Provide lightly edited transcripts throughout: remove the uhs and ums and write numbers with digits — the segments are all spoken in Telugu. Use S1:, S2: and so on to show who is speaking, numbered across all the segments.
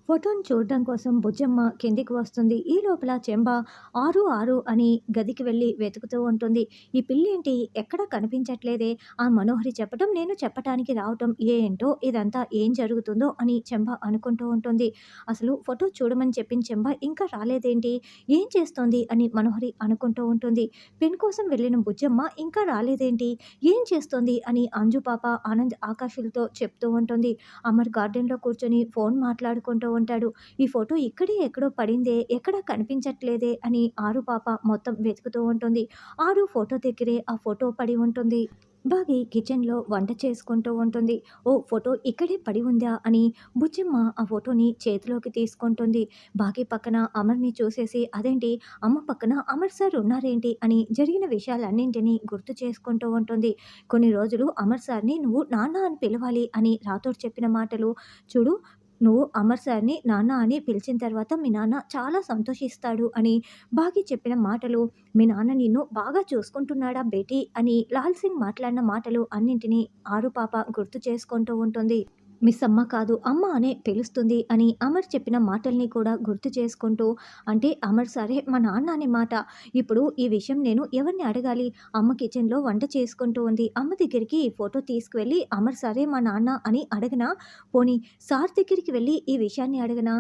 S1: ఫోటోని చూడడం కోసం బుజ్జమ్మ కిందికి వస్తుంది. ఈ లోపల చెంబ 6 అని గదికి వెళ్ళి వెతుకుతూ ఉంటుంది. ఈ పిల్లేంటి ఎక్కడా కనిపించట్లేదే! ఆ మనోహరి చెప్పటం, నేను చెప్పటానికి రావటం ఏంటో ఇదంతా ఏం జరుగుతుందో అని చెంబ అనుకుంటూ ఉంటుంది. అసలు ఫోటో చూడమని చెప్పిన చెంబ ఇంకా రాలేదేంటి? ఏం చేస్తోంది అని మనోహరి అనుకుంటూ ఉంటుంది. పెన్ కోసం వెళ్ళిన బుజ్జమ్మ ఇంకా రాలేదేంటి? ఏం చేస్తోంది అని అంజు పాప ఆనంద్ ఆకాషులతో చెప్తూ ఉంటుంది. అమర్ గార్డెన్‌లో కూర్చొని ఫోన్ మాట్లాడుకుంటూ ఉంటాడు. ఈ ఫోటో ఇక్కడే ఎక్కడో పడిందే, ఎక్కడా కనిపించట్లేదే అని ఆరు పాప మొత్తం వెతుకుతూ ఉంటుంది. ఆరు ఫోటో దగ్గరే ఆ ఫోటో పడి ఉంటుంది. బాగి కిచెన్‌లో వంట చేసుకుంటూ ఉంటుంది. ఓ ఫోటో ఇక్కడే పడి ఉందా అని బుజ్జమ్మ ఆ ఫోటోని చేతిలోకి తీసుకుంటుంది. బాగి పక్కన అమర్‌ని చూసేసి అదేంటి అమ్మ పక్కన అమర్ సార్ ఉన్నారేంటి అని జరిగిన విషయాలన్నింటినీ గుర్తు చేసుకుంటూ ఉంటుంది. కొన్ని రోజులు అమర్ సార్‌ని నువ్వు నాన్న అని పిలవాలి అని రాథోడ్ చెప్పిన మాటలు చూడు, నువ్వు అమర్ సార్‌ని నాన్న అని పిలిచిన తర్వాత మీ నాన్న చాలా సంతోషిస్తాడు అని బాగి చెప్పిన మాటలు, మీ నాన్న నిన్ను బాగా చూసుకుంటున్నాడా బేటీ అని లాల్ సింగ్ మాట్లాడిన మాటలు అన్నింటినీ ఆరు పాప గుర్తు చేసుకుంటూ ఉంటుంది. మిస్ అమ్మ కాదు అమ్మ అనే పిలుస్తుంది అని అమర్ చెప్పిన మాటల్ని కూడా గుర్తు చేసుకుంటూ, అంటే అమర్ సరే మా నాన్న అనే మాట. ఇప్పుడు ఈ విషయం నేను ఎవరిని అడగాలి? అమ్మ కిచెన్‌లో వంట చేసుకుంటూ ఉంది. అమ్మ దగ్గరికి ఈ ఫోటో తీసుకువెళ్ళి అమర్ సరే మా నాన్న అని అడగనా? పోనీ సార్ దగ్గరికి వెళ్ళి ఈ విషయాన్ని అడగనా?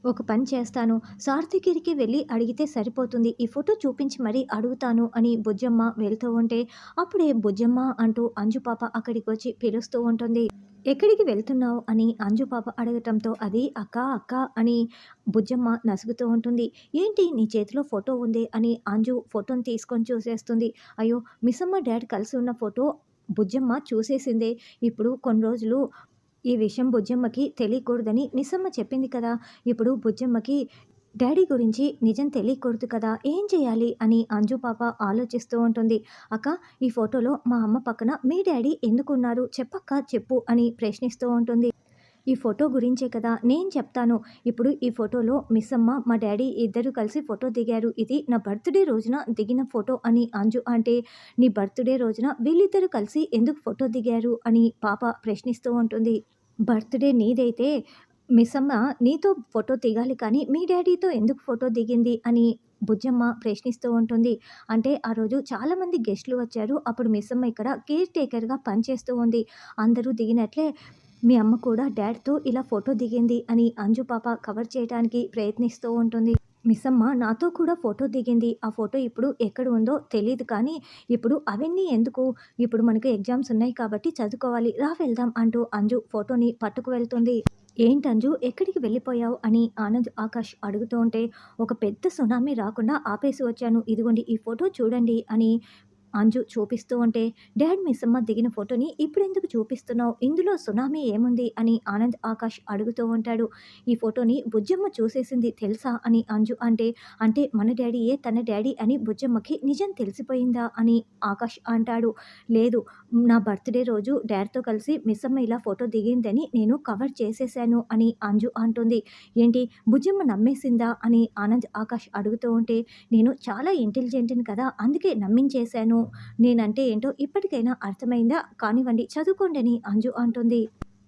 S1: ఒక పని చేస్తాను. సార్ దగ్గరికి వెళ్ళి అడిగితే సరిపోతుంది. ఈ ఫోటో చూపించి మరీ అడుగుతాను అని బుజ్జమ్మ వెళ్తూ ఉంటే, అప్పుడే బుజ్జమ్మ అంటూ అంజు పాప అక్కడికొచ్చి పిలుస్తూ ఉంటుంది. ఎక్కడికి వెళ్తున్నావు అని అంజు పాప అడగటంతో అది అక్క అక్క అని బుజ్జమ్మ నసుగుతూ ఉంటుంది. ఏంటి నీ చేతిలో ఫోటో ఉంది అని అంజు ఫోటోని తీసుకొని చూసేస్తుంది. అయ్యో మిస్సమ్మ డాడ్ కలిసి ఉన్న ఫోటో బుజ్జమ్మ చూసేసిందే. ఇప్పుడు కొన్ని రోజులు ఈ విషయం బుజ్జమ్మకి తెలియకూడదని మిస్సమ్మ చెప్పింది కదా! ఇప్పుడు బుజ్జమ్మకి డ్యాడీ గురించి నిజం తెలియకూడదు కదా! ఏం చేయాలి అని అంజు పాప ఆలోచిస్తూ ఉంటుంది. అక్క ఈ ఫోటోలో మా అమ్మ పక్కన మీ డ్యాడీ ఎందుకున్నారు? చెప్పక్క చెప్పు అని ప్రశ్నిస్తూ ఉంటుంది. ఈ ఫోటో గురించే కదా నేను చెప్తాను. ఇప్పుడు ఈ ఫోటోలో మిస్సమ్మ, మా డ్యాడీ ఇద్దరు కలిసి ఫోటో దిగారు. ఇది నా బర్త్‌డే రోజున దిగిన ఫోటో అని అంజు అంటే, నీ బర్త్‌డే రోజున వీళ్ళిద్దరూ కలిసి ఎందుకు ఫోటో దిగారు అని పాప ప్రశ్నిస్తూ ఉంటుంది. బర్త్‌డే నీదైతే మిస్సమ్మ నీతో ఫోటో దిగాలి కానీ, మీ డ్యాడీతో ఎందుకు ఫోటో దిగింది అని బుజ్జమ్మ ప్రశ్నిస్తూ ఉంటుంది. అంటే ఆ రోజు చాలామంది గెస్టులు వచ్చారు. అప్పుడు మిస్సమ్మ ఇక్కడ కేర్ టేకర్‌గా పనిచేస్తూ ఉంది. అందరూ దిగినట్లే మీ అమ్మ కూడా డ్యాడ్‌తో ఇలా ఫోటో దిగింది అని అంజు పాప కవర్ చేయడానికి ప్రయత్నిస్తూ ఉంటుంది. మిస్సమ్మ నాతో కూడా ఫోటో దిగింది. ఆ ఫోటో ఇప్పుడు ఎక్కడ ఉందో తెలీదు కానీ, ఇప్పుడు అవన్నీ ఎందుకు? ఇప్పుడు మనకు ఎగ్జామ్స్ ఉన్నాయి కాబట్టి చదువుకోవాలి. రా వెళ్దాం అంటూ అంజు ఫోటోని పట్టుకు వెళ్తుంది. ఏంటంజు ఎక్కడికి వెళ్ళిపోయావు అని ఆనంద్, ఆకాష్ అడుగుతూ ఉంటే, ఒక పెద్ద సునామీ రాకుండా ఆపేసి వచ్చాను. ఇదిగోండి ఈ ఫోటో చూడండి అని అంజు చూపిస్తూ ఉంటే, డాడ్ మిస్సమ్మ దిగిన ఫోటోని ఇప్పుడెందుకు చూపిస్తున్నావు? ఇందులో సునామీ ఏముంది? అని ఆనంద్, ఆకాష్ అడుగుతూ ఉంటాడు. ఈ ఫోటోని బుజ్జమ్మ చూసేసింది తెలుసా? అని అంజు అంటే, అంటే మన డ్యాడీయే తన డ్యాడీ అని బుజ్జమ్మకి నిజం తెలిసిపోయిందా? అని ఆకాష్ అంటాడు. లేదు, నా బర్త్‌డే రోజు డ్యాడ్‌తో కలిసి మిస్సమ్మ ఇలా ఫోటో దిగిందని నేను కవర్ చేసేసాను అని అంజు అంటుంది. ఏంటి బుజ్జమ్మ నమ్మేసిందా? అని ఆనంద్, ఆకాష్ అడుగుతూ ఉంటే, నేను చాలా ఇంటెలిజెంట్‌ని కదా! అందుకే నమ్మించేశాను. నేనంటే ఏంటో ఇప్పటికైనా అర్థమైందా? కానివ్వండి చదువుకోండి అని అంజు అంటుంది.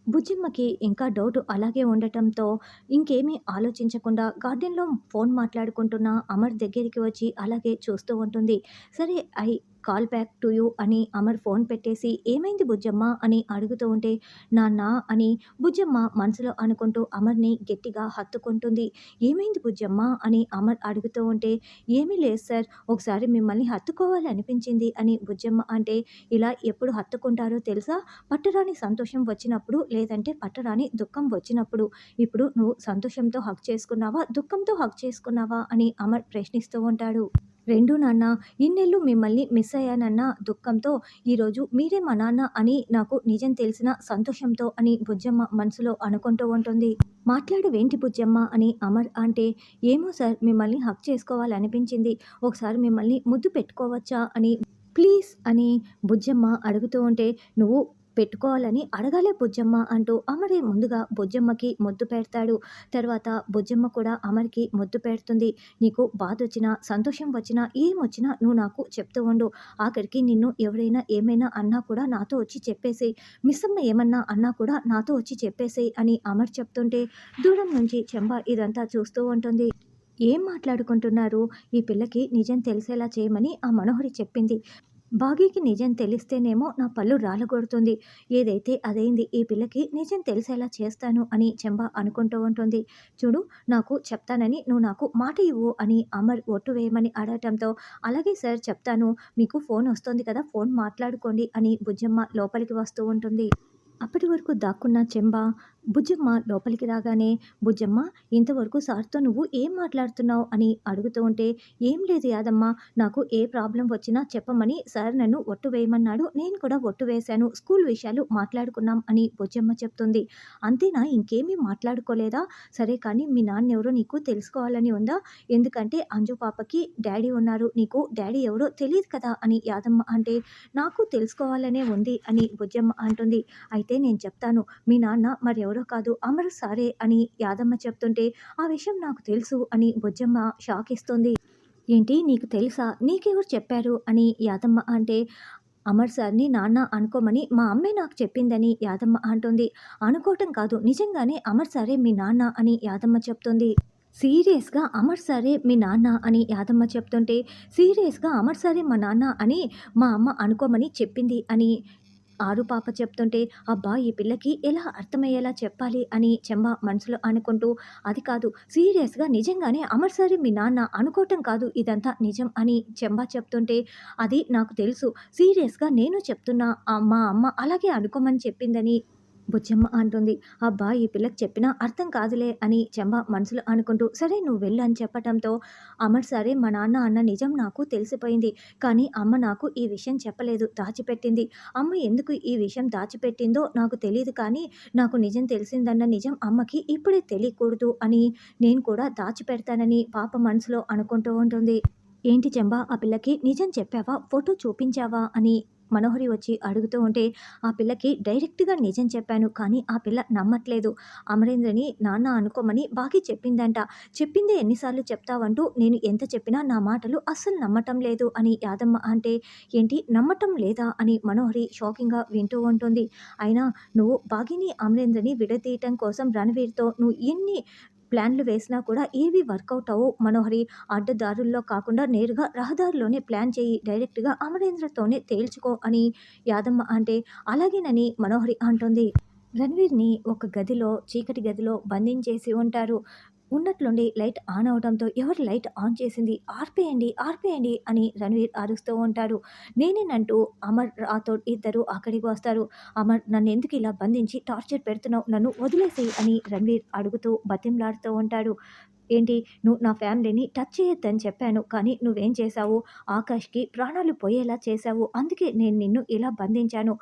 S1: బుజ్జిమ్మకి ఇంకా డౌట్ అలాగే ఉండటంతో ఇంకేమీ ఆలోచించకుండా గార్డెన్‌లో ఫోన్ మాట్లాడుకుంటున్న అమర్ దగ్గరికి వచ్చి అలాగే చూస్తూ ఉంటుంది. సరే I call back to you అని అమర్ ఫోన్ పెట్టేసి, ఏమైంది బుజ్జమ్మ అని అడుగుతూ ఉంటే, నాన్న అని బుజ్జమ్మ మనసులో అనుకుంటూ అమర్‌ని గట్టిగా హత్తుకుంటుంది. ఏమైంది బుజ్జమ్మ అని అమర్ అడుగుతూ ఉంటే, ఏమీ లేదు సార్, ఒకసారి మిమ్మల్ని హత్తుకోవాలనిపించింది అని బుజ్జమ్మ అంటే, ఇలా ఎప్పుడు హత్తుకుంటారో తెలుసా? పట్టరాని సంతోషం వచ్చినప్పుడు, లేదంటే పట్టరాని దుఃఖం వచ్చినప్పుడు. ఇప్పుడు నువ్వు సంతోషంతో హగ్ చేసుకున్నావా? దుఃఖంతో హగ్ చేసుకున్నావా? అని అమర్ ప్రశ్నిస్తూ ఉంటాడు. రెండు నాన్న, ఇన్నేళ్ళు మిమ్మల్ని మిస్ అయ్యానన్న దుఃఖంతో, ఈరోజు మీరే మా నాన్న అని నాకు నిజం తెలిసిన సంతోషంతో అని బుజ్జమ్మ మనసులో అనుకుంటూ ఉంటుంది. మాట్లాడవేంటి బుజ్జమ్మ అని అమర్ అంటే, ఏమో సార్ మిమ్మల్ని హగ్ చేసుకోవాలనిపించింది. ఒకసారి మిమ్మల్ని ముద్దు పెట్టుకోవచ్చా అని ప్లీజ్ అని బుజ్జమ్మ అడుగుతూ ఉంటే, నువ్వు పెట్టుకోవాలని అడగాలే బుజ్జమ్మ అంటూ అమరే ముందుగా బుజ్జమ్మకి ముద్దు పెడతాడు. తర్వాత బుజ్జమ్మ కూడా అమర్‌కి ముద్దు పెడుతుంది. "నీకు బాధొచ్చినా, సంతోషం వచ్చినా, ఏమొచ్చినా నువ్వు నాకు చెప్తూ ఉండు. ఆఖరికి నిన్ను ఎవరైనా ఏమైనా అన్నా కూడా నాతో వచ్చి చెప్పేసేయి. మిస్సమ్మ ఏమన్నా అన్నా కూడా నాతో వచ్చి చెప్పేసేయి" అని అమర్ చెప్తుంటే దూరం నుంచి చెంబ ఇదంతా చూస్తూ ఉంటుంది. ఏం మాట్లాడుకుంటున్నారు? ఈ పిల్లకి నిజం తెలిసేలా చేయమని ఆ మనోహరి చెప్పింది. బాగీకి నిజం తెలిస్తేనేమో నా పళ్ళు రాలగొడుతుంది. ఏదైతే అదైంది. ఈ పిల్లకి నిజం తెలిసేలా చేస్తాను అని చెంబ అనుకుంటూ ఉంటుంది. చూడు, నాకు చెప్తానని నువ్వు నాకు మాట ఇవ్వు అని అమర్ ఒట్టు వేయమని అడగటంతో, అలాగే సార్ చెప్తాను. మీకు ఫోన్ వస్తుంది కదా, ఫోన్ మాట్లాడుకోండి అని బుజ్జమ్మ లోపలికి వస్తూ ఉంటుంది. అప్పటి వరకు దాక్కున్న చెంబ బుజ్జమ్మ లోపలికి రాగానే, "బుజ్జమ్మ, ఇంతవరకు సార్‌తో నువ్వు ఏం మాట్లాడుతున్నావు?" అని అడుగుతూ ఉంటే, "ఏం లేదు యాదమ్మ, నాకు ఏ ప్రాబ్లమ్ వచ్చినా చెప్పమని సార్ నన్ను ఒట్టు వేయమన్నాడు. నేను కూడా ఒట్టు వేశాను. స్కూల్ విషయాలు మాట్లాడుకున్నాం" అని బుజ్జమ్మ చెప్తుంది. "అంతేనా, ఇంకేమీ మాట్లాడుకోలేదా? సరే కానీ మీ నాన్నెవరో నీకు తెలుసుకోవాలని ఉందా? ఎందుకంటే అంజు పాపకి డ్యాడీ ఉన్నారు. నీకు డ్యాడీ ఎవరో తెలీదు కదా" అని యాదమ్మ అంటే, "నాకు తెలుసుకోవాలనే ఉంది" అని బుజ్జమ్మ అంటుంది. "అయితే నేను చెప్తాను. మీ నాన్న మరెవరో కాదు, అమర్ సారే" అని యాదమ్మ చెప్తుంటే, "ఆ విషయం నాకు తెలుసు" అని బుజ్జమ్మ షాక్ ఇస్తుంది. "ఏంటి, నీకు తెలుసా? నీకెవరు చెప్పారు?" అని యాదమ్మ అంటే, "అమర్ సార్‌ని నాన్న అనుకోమని మా అమ్మే నాకు చెప్పిందని" యాదమ్మ అంటుంది. "అనుకోవటం కాదు, నిజంగానే అమర్ సారే మీ నాన్న" అని యాదమ్మ చెప్తుంది. "సీరియస్‌గా అమర్ సారే మీ నాన్న" అని యాదమ్మ చెప్తుంటే, "సీరియస్‌గా అమర్ సారే మా నాన్న అని మా అమ్మ అనుకోమని చెప్పింది" అని ఆరు పాప చెప్తుంటే, "అబ్బా! ఈ పిల్లకి ఎలా అర్థమయ్యేలా చెప్పాలి" అని చెంబ మనసులో అనుకుంటూ, "అది కాదు, సీరియస్‌గా నిజంగానే అమర్ సారే మీ నాన్న, అనుకోవటం కాదు, ఇదంతా నిజం" అని చెంబ చెప్తుంటే, "అది నాకు తెలుసు. సీరియస్‌గా నేను చెప్తున్నా. మా అమ్మ అలాగే అనుకోమని చెప్పిందని" బుజ్జమ్మ అంటుంది. "అబ్బా! ఈ పిల్లకి చెప్పినా అర్థం కాదులే" అని చెంబ మనసులో అనుకుంటూ, "సరే నువ్వు వెళ్ళు" అని చెప్పటంతో, "అమర్ సారే మా నాన్న అన్న నిజం నాకు తెలిసిపోయింది. కానీ అమ్మ నాకు ఈ విషయం చెప్పలేదు, దాచిపెట్టింది. అమ్మ ఎందుకు ఈ విషయం దాచిపెట్టిందో నాకు తెలీదు, కానీ నాకు నిజం తెలిసిందన్న నిజం అమ్మకి ఇప్పుడే తెలియకూడదు అని నేను కూడా దాచిపెడతానని" పాప మనసులో అనుకుంటూ ఉంటుంది. "ఏంటి చెంబా, ఆ పిల్లకి నిజం చెప్పావా? ఫోటో చూపించావా?" అని మనోహరి వచ్చి అడుగుతూ ఉంటే, "ఆ పిల్లకి డైరెక్ట్‌గా నిజం చెప్పాను. కానీ ఆ పిల్ల నమ్మట్లేదు. అమరేంద్రని నాన్న అనుకోమని బాగా చెప్పిందంట. చెప్పిందే ఎన్ని సార్లు చెప్తావంటూ నేను ఎంత చెప్పినా నా మాటలు అస్సలు నమ్మటం లేదు" అని యాదమ్మ అంటే, "ఏంటి, నమ్మటం లేదా?" అని మనోహరి షాకింగ్‌గా వింటూ ఉంటుంది. "అయినా నువ్వు బాగీని, అమరేంద్రని విడదీయటం కోసం రణవీర్‌తో నువ్వు ఎన్ని ప్లాన్లు వేసినా కూడా ఏవి వర్కౌట్ అవ్వవు మనోహరి. అడ్డదారుల్లో కాకుండా నేరుగా రహదారిలోనే ప్లాన్ చెయ్యి. డైరెక్ట్‌గా అమరేంద్రతోనే తేల్చుకో" అని యాదమ్మ అంటే, "అలాగేనని" మనోహరి అంటుంది. రణవీర్‌ని ఒక గదిలో, చీకటి గదిలో బంధించేసి ఉంటారు. ఉన్నట్లుండి లైట్ ఆన్ అవ్వడంతో, "ఎవరు లైట్ ఆన్ చేసింది? ఆర్పేయండి, ఆర్పేయండి" అని రణవీర్ అరుస్తూ ఉంటాడు. "నేనేనంటూ" అమర్, రాథోడ్ ఇద్దరు అక్కడికి వస్తారు. "అమర్, నన్నెందుకు ఇలా బంధించి టార్చర్ పెడుతున్నావు? నన్ను వదిలేసేయ్" అని రణవీర్ అడుగుతూ బతిమలాడుతూ ఉంటాడు. "ఏంటి, నువ్వు నా ఫ్యామిలీని టచ్ చేయొద్దని చెప్పాను. కానీ నువ్వేం చేశావు? ఆకాష్‌కి ప్రాణాలు పోయేలా చేశావు. అందుకే నేను నిన్ను ఇలా బంధించాను"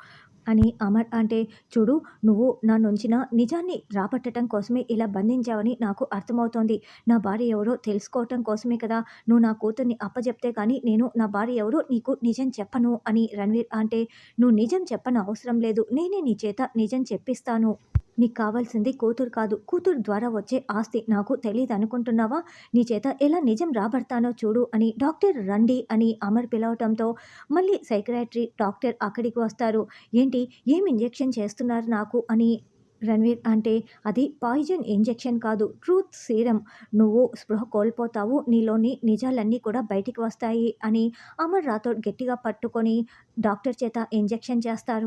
S1: అని అమర్ అంటే, "చూడు, నువ్వు నా నుంచిన నిజాన్ని రాబట్టటం కోసమే ఇలా బంధించావని నాకు అర్థమవుతోంది. నా భార్య ఎవరో తెలుసుకోవటం కోసమే కదా నువ్వు నా కూతుర్ని అప్పజెప్తే కానీ నేను నా భార్య ఎవరో నీకు నిజం చెప్పను" అని రణవీర్ అంటే, "నువ్వు నిజం చెప్పనవసరం లేదు. నేనే నీ చేత నిజం చెప్పిస్తాను. నీకు కావాల్సింది కూతురు కాదు, కూతురు ద్వారా వచ్చే ఆస్తి. నాకు తెలీదనుకుంటున్నావా? నీ చేత ఎలా నిజం రాబడతానో చూడు" అని డాక్టర్ రండి అని అమర్ పిలవటంతో మళ్ళీ సైకియాట్రీ డాక్టర్ అక్కడికి వస్తారు. "ఏంటి, ఏం ఇంజెక్షన్ చేస్తున్నారు నాకు?" అని రణవీర్ అంటే, "అది పాయిజన్ ఇంజెక్షన్ కాదు, ట్రూత్ సీరమ్. నువ్వు స్పృహ కోల్పోతావు. నీలోని నిజాలన్నీ కూడా బయటికి వస్తాయి" అని అమర్ రాథోడ్ గట్టిగా పట్టుకొని డాక్టర్ చేత ఇంజెక్షన్ చేస్తారు.